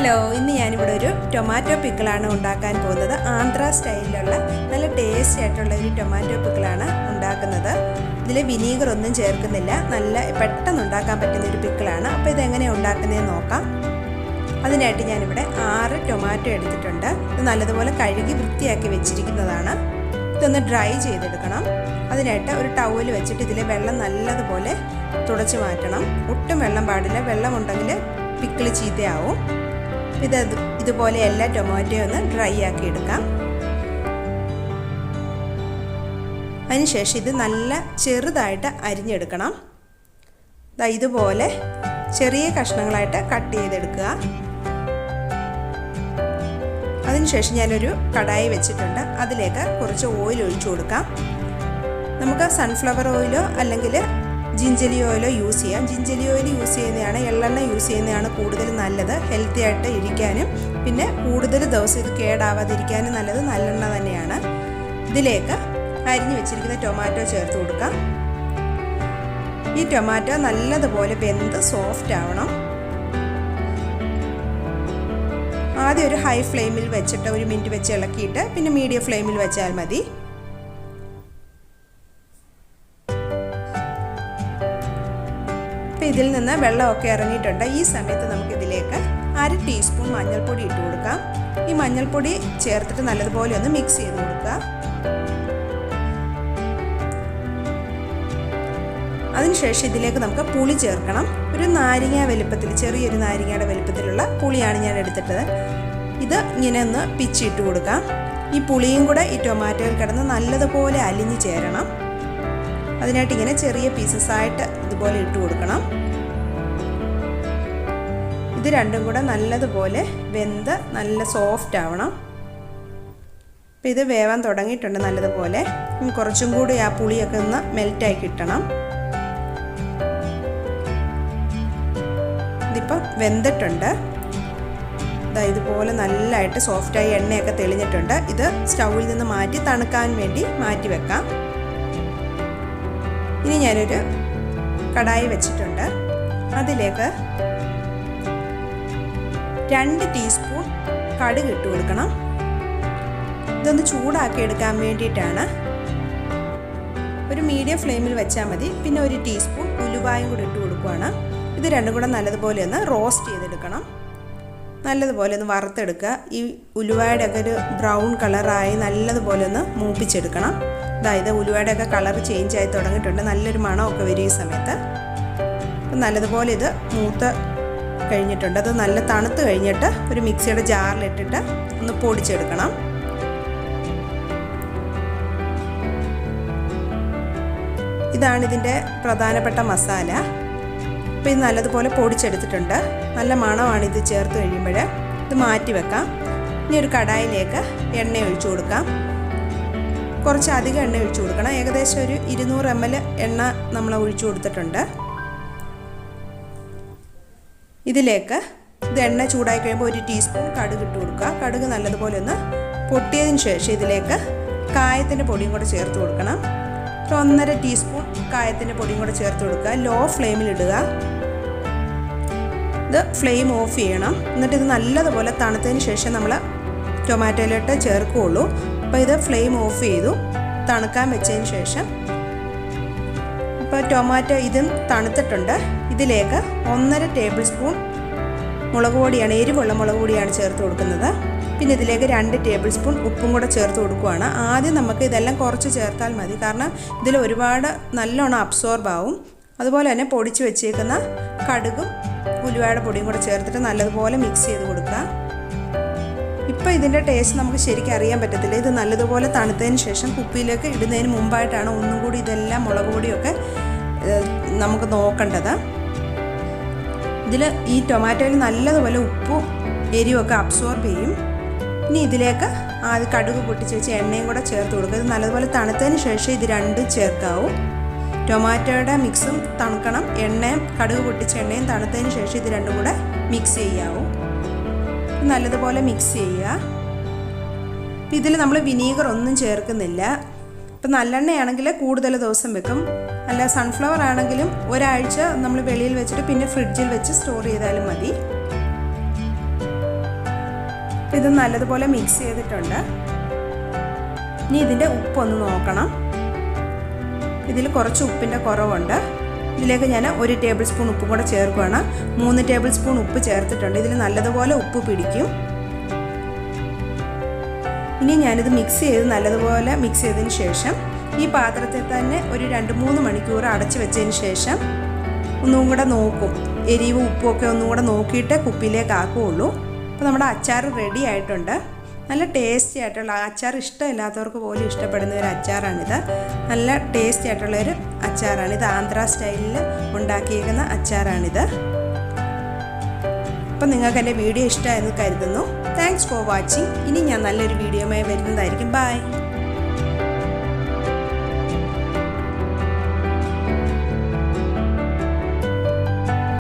Hello, ഇന്ന് ഞാനിവിടെ ഒരു ടൊമാറ്റോ പിക്കിളാണ് ഉണ്ടാക്കാൻ പോകുന്നത്. ആന്ധ്ര സ്റ്റൈലിലുള്ള നല്ല ടേസ്റ്റി ആയിട്ടുള്ള ഒരു ടൊമാറ്റോ പിക്കിളാണ് ഉണ്ടാക്കുന്നത്. ഇതിൽ വിനീഗർ ഒന്നും ചേർക്കുന്നില്ല. നല്ല പെട്ടെന്ന് ഉണ്ടാക്കാൻ പറ്റുന്ന ഒരു പിക്കിളാണ്. അപ്പോൾ ഇതെങ്ങനെയാണ് ഉണ്ടാക്കുന്നതെന്ന് നോക്കാം. അതിനായിട്ട് ഞാനിവിടെ 6 ടൊമാറ്റോ എടുത്തിട്ടുണ്ട്. ഇത് നല്ലതുപോലെ കഴുകി വൃത്തിയാക്കി വെച്ചിരിക്കുന്നതാണ്. ഇതൊന്ന് ഡ്രൈ ചെയ്തെടുക്കണം. അതിനായിട്ട് ഒരു ടവൽ വെച്ചിട്ട് ഇതിലെ വെള്ളം നല്ലതുപോലെ തുടച്ച് മാറ്റണം. ഒട്ടും വെള്ളം പാടില്ല. വെള്ളമുണ്ടെങ്കിൽ പിക്കിൾ ചീത്തയാവും. ഇതുപോലെ എല്ലാ ടൊമാറ്റോയും ഒന്ന് ഡ്രൈ ആക്കി എടുക്കാം. അതിനുശേഷം ഇത് നല്ല ചെറുതായിട്ട് അരിഞ്ഞെടുക്കണം. ഇതുപോലെ ചെറിയ കഷ്ണങ്ങളായിട്ട് കട്ട് ചെയ്തെടുക്കുക. അതിനുശേഷം ഞാനൊരു കടായി വെച്ചിട്ടുണ്ട്. അതിലേക്ക് കുറച്ച് ഓയിൽ ഒഴിച്ചു കൊടുക്കാം. നമുക്ക് സൺഫ്ലവർ ഓയിലോ അല്ലെങ്കിൽ ജിഞ്ചലി ഓയിലോ യൂസ് ചെയ്യാം. ജിഞ്ചലി ഓയിൽ യൂസ് ചെയ്യുന്നതാണ്, എള്ളെണ്ണ യൂസ് ചെയ്യുന്നതാണ് കൂടുതൽ നല്ലത്. ഹെൽത്തി ആയിട്ട് ഇരിക്കാനും പിന്നെ കൂടുതൽ ദിവസം ഇത് കേടാവാതിരിക്കാനും നല്ലത് നല്ലെണ്ണ തന്നെയാണ്. ഇതിലേക്ക് അരിഞ്ഞു വെച്ചിരിക്കുന്ന ടൊമാറ്റോ ചേർത്ത് കൊടുക്കാം. ഈ ടൊമാറ്റോ നല്ലതുപോലെ വെന്ത് സോഫ്റ്റ് ആവണം. ആദ്യം ഒരു ഹൈ ഫ്ലെയിമിൽ വെച്ചിട്ട് 1 മിനിറ്റ് വെച്ച് ഇളക്കിയിട്ട് പിന്നെ മീഡിയം ഫ്ലെയിമിൽ വെച്ചാൽ മതി. ഇതിൽ നിന്ന് വെള്ളമൊക്കെ ഇറങ്ങിയിട്ടുണ്ട്. ഈ സമയത്ത് നമുക്കിതിലേക്ക് 1/2 ടീസ്പൂൺ മഞ്ഞൾപ്പൊടി ഇട്ട് കൊടുക്കാം. ഈ മഞ്ഞൾപ്പൊടി ചേർത്തിട്ട് നല്ലതുപോലെ ഒന്ന് മിക്സ് ചെയ്ത് കൊടുക്കുക. അതിനുശേഷം ഇതിലേക്ക് നമുക്ക് പുളി ചേർക്കണം. ഒരു നാരങ്ങ വലുപ്പത്തിൽ, ചെറിയൊരു നാരങ്ങയുടെ വലുപ്പത്തിലുള്ള പുളിയാണ് ഞാൻ എടുത്തിട്ടത്. ഇത് ഇങ്ങനെ ഒന്ന് പിച്ചിട്ട് കൊടുക്കാം. ഈ പുളിയും കൂടെ ഈ ടൊമാറ്റോയിൽ കിടന്ന് നല്ലതുപോലെ അലിഞ്ഞ് ചേരണം. അതിനായിട്ട് ഇങ്ങനെ ചെറിയ പീസസ് ആയിട്ട് ഇതുപോലെ ഇട്ട് കൊടുക്കണം. ഇത് രണ്ടും കൂടെ നല്ലതുപോലെ വെന്ത് നല്ല സോഫ്റ്റ് ആവണം. അപ്പം ഇത് വേവാൻ തുടങ്ങിയിട്ടുണ്ട് നല്ലതുപോലെ. കുറച്ചും കൂടി ആ പുളിയൊക്കെ ഒന്ന് മെൽറ്റായി കിട്ടണം. ഇതിപ്പം വെന്തിട്ടുണ്ട്. ഇതുപോലെ നല്ലതായിട്ട് സോഫ്റ്റായി എണ്ണയൊക്കെ തെളിഞ്ഞിട്ടുണ്ട്. ഇത് സ്റ്റൗവിൽ നിന്ന് മാറ്റി തണുക്കാൻ വേണ്ടി മാറ്റി വെക്കാം. ഇനി ഞാനൊരു കടായി വെച്ചിട്ടുണ്ട്. അതിലേക്ക് 2 ടീസ്പൂൺ കടുക് ഇട്ട് കൊടുക്കണം. ഇതൊന്ന് ചൂടാക്കി എടുക്കാൻ വേണ്ടിയിട്ടാണ്. ഒരു മീഡിയം ഫ്ലെയിമിൽ വെച്ചാൽ മതി. പിന്നെ 1 ടീസ്പൂൺ ഉലുവായും കൂടി ഇട്ട് കൊടുക്കുകയാണ്. ഇത് രണ്ടും കൂടെ നല്ലതുപോലെ ഒന്ന് റോസ്റ്റ് ചെയ്തെടുക്കണം. നല്ലതുപോലെ ഒന്ന് വറുത്തെടുക്കുക. ഈ ഉലുവയുടെ ഒക്കെ ഒരു ബ്രൗൺ കളറായി നല്ലതുപോലെ ഒന്ന് മൂപ്പിച്ചെടുക്കണം. അതായത് ഉലുവയുടെ ഒക്കെ കളർ ചേഞ്ച് ആയി തുടങ്ങിയിട്ടുണ്ട്. നല്ലൊരു മണമൊക്കെ വരും ഈ സമയത്ത്. അപ്പം നല്ലതുപോലെ ഇത് മൂത്ത് കഴിഞ്ഞിട്ടുണ്ട്. അത് നല്ല തണുത്ത് കഴിഞ്ഞിട്ട് ഒരു മിക്സിയുടെ ജാറിലിട്ടിട്ട് ഒന്ന് പൊടിച്ചെടുക്കണം. ഇതാണ് ഇതിൻ്റെ പ്രധാനപ്പെട്ട മസാല. അപ്പോൾ ഇത് നല്ലതുപോലെ പൊടിച്ചെടുത്തിട്ടുണ്ട്. നല്ല മണമാണ് ഇത് ചേർത്ത് കഴിയുമ്പോൾ. ഇത് മാറ്റി വെക്കാം. ഇനി ഒരു കടായിലേക്ക് എണ്ണ ഒഴിച്ചു കൊടുക്കാം. കുറച്ച് അധികം എണ്ണ ഒഴിച്ചു കൊടുക്കണം. ഏകദേശം ഒരു 200 ml എണ്ണ നമ്മൾ ഒഴിച്ചു കൊടുത്തിട്ടുണ്ട്. ഇതിലേക്ക് ഇത് എണ്ണ ചൂടായി കഴിയുമ്പോൾ 1 ടീസ്പൂൺ കടുക് ഇട്ട് കൊടുക്കുക. കടുക് നല്ലതുപോലെ ഒന്ന് പൊട്ടിയതിന് ശേഷം ഇതിലേക്ക് കായത്തിൻ്റെ പൊടിയും കൂടെ ചേർത്ത് കൊടുക്കണം. 1.5 ടീസ്പൂൺ കായത്തിൻ്റെ പൊടിയും കൂടെ ചേർത്ത് കൊടുക്കുക. ലോ ഫ്ലെയിമിൽ ഇടുക. ഇത് ഫ്ലെയിം ഓഫ് ചെയ്യണം. എന്നിട്ട് ഇത് നല്ലതുപോലെ തണുത്തതിന് ശേഷം നമ്മൾ ടൊമാറ്റോയിലോട്ട് ചേർക്കുകയുള്ളൂ. അപ്പോൾ ഇത് ഫ്ലെയിം ഓഫ് ചെയ്തു. തണുക്കാൻ വെച്ചതിന് ശേഷം ഇപ്പോൾ ടൊമാറ്റോ ഇതും തണുത്തിട്ടുണ്ട്. ഇതിലേക്ക് 1.5 ടേബിൾ സ്പൂൺ മുളക് പൊടിയാണ്, എരിവുള്ള മുളക് പൊടിയാണ് ചേർത്ത് കൊടുക്കുന്നത്. പിന്നെ ഇതിലേക്ക് 2 ടേബിൾ സ്പൂൺ ഉപ്പും കൂടെ ചേർത്ത് കൊടുക്കുകയാണ്. ആദ്യം നമുക്ക് ഇതെല്ലാം കുറച്ച് ചേർത്താൽ മതി. കാരണം ഇതിൽ ഒരുപാട് നല്ലോണം അബ്സോർബ് ആവും. അതുപോലെ തന്നെ പൊടിച്ച് വെച്ചേക്കുന്ന കടുകും ഉലുവയുടെ പൊടിയും കൂടെ ചേർത്തിട്ട് നല്ലതുപോലെ മിക്സ് ചെയ്ത് കൊടുക്കുക. ഇപ്പോൾ ഇതിൻ്റെ ടേസ്റ്റ് നമുക്ക് ശരിക്കും അറിയാൻ പറ്റത്തില്ല. ഇത് നല്ലതുപോലെ തണുത്തതിന് ശേഷം കുപ്പിയിലേക്ക് ഇടുന്നതിന് മുമ്പായിട്ടാണ് ഒന്നും കൂടി ഇതെല്ലാം മുളക് പൊടിയൊക്കെ നമുക്ക് നോക്കേണ്ടത്. ഇതിൽ ഈ ടൊമാറ്റോയിൽ നല്ലതുപോലെ ഉപ്പും എരിവൊക്കെ അബ്സോർബ് ചെയ്യും. ഇനി ഇതിലേക്ക് ആദ്യം കടുക് പൊട്ടിച്ച് വെച്ച് എണ്ണയും കൂടെ ചേർത്ത് കൊടുക്കുക. ഇത് നല്ലതുപോലെ തണുത്തതിന് ശേഷം ഇത് രണ്ടും ചേർക്കാവൂ. ടൊമാറ്റോയുടെ മിക്സും തണുക്കണം. എണ്ണയും കടുക് പൊട്ടിച്ച എണ്ണയും തണുത്തതിന് ശേഷം ഇത് രണ്ടും കൂടെ മിക്സ് ചെയ്യാവൂ. നല്ലതുപോലെ മിക്സ് ചെയ്യുക. ഇതിൽ നമ്മൾ വിനീഗർ ഒന്നും ചേർക്കുന്നില്ല. ഇപ്പം നല്ലെണ്ണയാണെങ്കിൽ കൂടുതൽ ദിവസം വെക്കും. അല്ല സൺഫ്ലവർ ആണെങ്കിലും ഒരാഴ്ച നമ്മൾ വെളിയിൽ വെച്ചിട്ട് പിന്നെ ഫ്രിഡ്ജിൽ വെച്ച് സ്റ്റോർ ചെയ്താലും മതി. ഇത് നല്ലതുപോലെ മിക്സ് ചെയ്തിട്ടുണ്ട്. ഇനി ഇതിൻ്റെ ഉപ്പൊന്ന് നോക്കണം. ഇതിൽ കുറച്ച് ഉപ്പിൻ്റെ കുറവുണ്ട്. ഇതിലേക്ക് ഞാൻ 1 ടേബിൾ സ്പൂൺ ഉപ്പും കൂടെ ചേർക്കുകയാണ്. 3 ടേബിൾ സ്പൂൺ ഉപ്പ് ചേർത്തിട്ടുണ്ട്. ഇതിൽ നല്ലതുപോലെ ഉപ്പ് പിടിക്കും. ഇനി ഞാനിത് നല്ലതുപോലെ മിക്സ് ചെയ്തതിന് ശേഷം ഈ പാത്രത്തിൽ തന്നെ ഒരു 2-3 മണിക്കൂർ അടച്ചു വെച്ചതിന് ശേഷം ഒന്നും കൂടെ നോക്കും. എരിവും ഉപ്പും ഒക്കെ ഒന്നും കൂടെ നോക്കിയിട്ട് കുപ്പിയിലേക്ക് ആക്കുകയുള്ളൂ. അപ്പോൾ നമ്മുടെ അച്ചാർ റെഡി ആയിട്ടുണ്ട്. നല്ല ടേസ്റ്റി ആയിട്ടുള്ള അച്ചാർ ഇഷ്ടമില്ലാത്തവർക്ക് പോലും ഇഷ്ടപ്പെടുന്ന ഒരു അച്ചാറാണിത്. നല്ല ടേസ്റ്റി ആയിട്ടുള്ളൊരു അച്ചാറാണ്. ഇത് ആന്ധ്ര സ്റ്റൈലിൽ ഉണ്ടാക്കിയിരിക്കുന്ന അച്ചാറാണിത്. അപ്പോൾ നിങ്ങൾക്ക് എൻ്റെ വീഡിയോ ഇഷ്ടമായെന്ന് കരുതുന്നു. Thanks for watching. ഇനി ഞാൻ നല്ലൊരു വീഡിയോയുമായി വരുന്നതായിരിക്കും. ബൈ.